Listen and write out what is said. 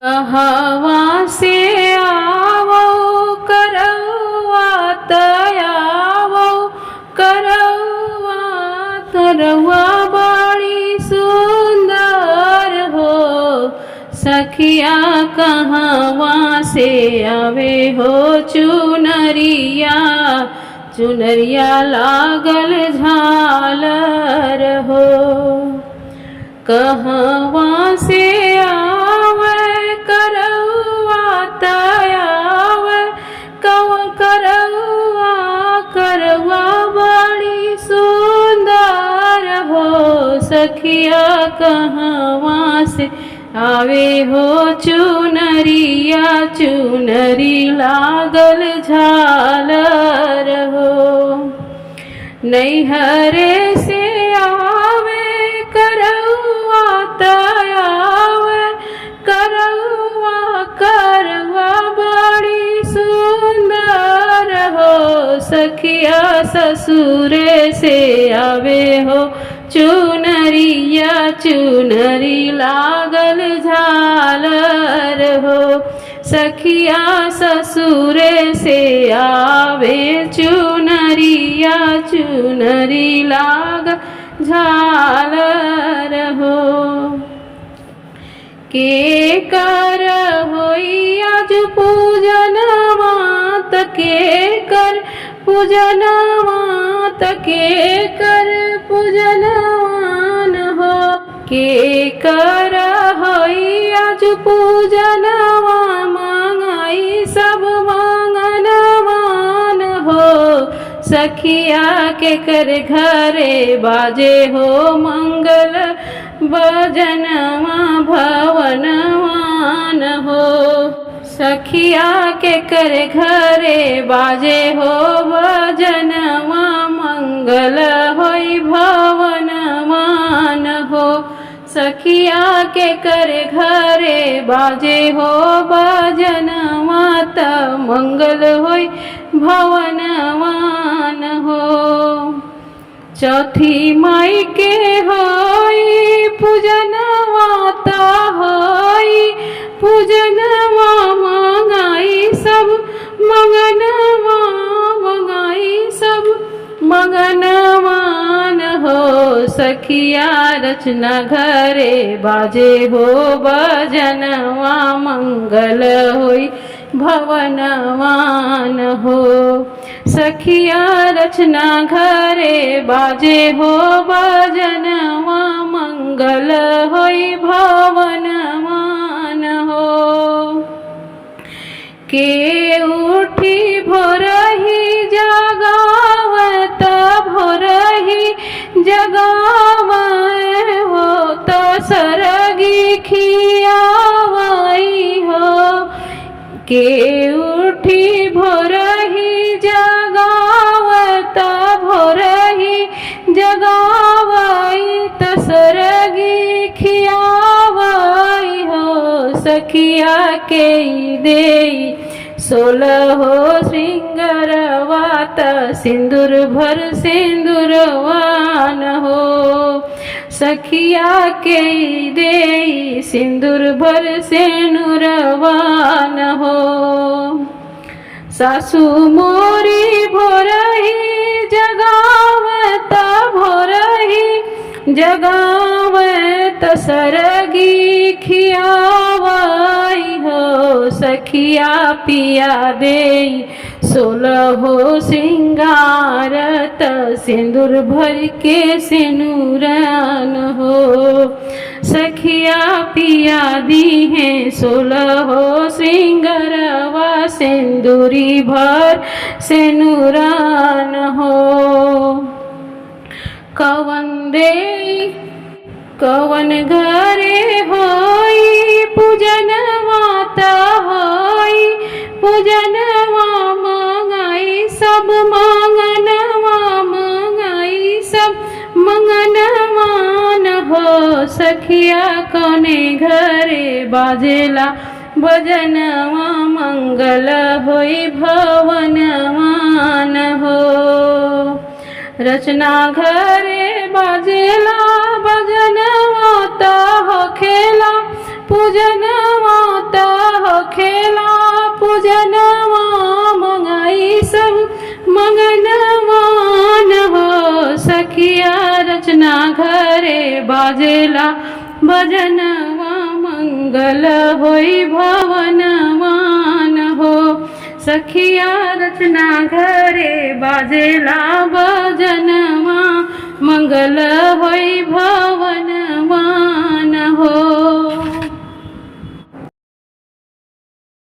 कहवा से आवो करवा तयावो करवा तरवा बड़ी सुंदर हो। सखिया कहवा से आवे हो चुनरिया चुनरिया लागल झालर हो। कहवा से आवे करवा तयावे करवा करवा बड़ी सुंदर हो। सखिया कहवा से आवे हो चुनरिया चुनरी लागल झालर हो। नैहरे से आवे करवा तयावे करवा करवा बड़ी सुंदर हो। सखिया ससुरे से आवे हो चुनरिया चुनरी लागल झालर हो। सखिया ससुरे से आवे चुनरिया चुनरी लागल झालर हो। के कर होई आज पूजन मात के कर पूजन मात के कर पूजन मान हो। के कर होई आज पूजन मांगाई सब मांगन मान हो। सखिया के कर घरे बाजे हो मंगल भजनवा भवनवान हो। सखिया के कर घरे बाजे हो भजनवा मंगल होई भवनवान हो। सखिया के कर घरे बाजे हो भजनवा त मंगल होई भवनवान हो। चौथी माई के होई पूजनवा त होई पूजनवा मंगाई सब मगनवा मंगाई सब मगनवान हो। सखिया रचना घरे बाजे हो भजनवा मंगल होई भवनवान हो। सखिया रचना घरे बाजे हो भजनवा मंगल होई भवनवान हो। के उठी भोरही जगावत भोरही जगावे हो तो सरगी खियावाई हो। के उठी भोरही जगावत भोरही जगावाई तो सरगी खियावाई हो। सखिया के देई सोलह हो श्रृंगारवा त सिंदूर भर सिंदूरवान हो। सखिया के देई सिंदूर भर सिंदूरवान हो। सासू मोरी भोरही जगावत भोरही जगावत सरगी खियावाई हो। सखिया पिया देई सोलह हो श्रृंगारत सिंदूर भर के सिनुरन हो। सखिया पिया दी है सोलह हो श्रृंगारवा सिंदूरी भर सिनुरन हो। कवन दे कवन घरे होई पूजनवा त होई पूजनवा मंगाई सब मंगनवा मंगाई सब मंगनवान हो। सखिया कौने घरे बाजेला भजनवा मंगल होई भवनवान हो। रचना घरे बाजेला भजनवा त होखेला पूजनवा त बाजेला भजनवा मंगल होई भवनवान हो। सखिया रचना घरे बाजेला भजन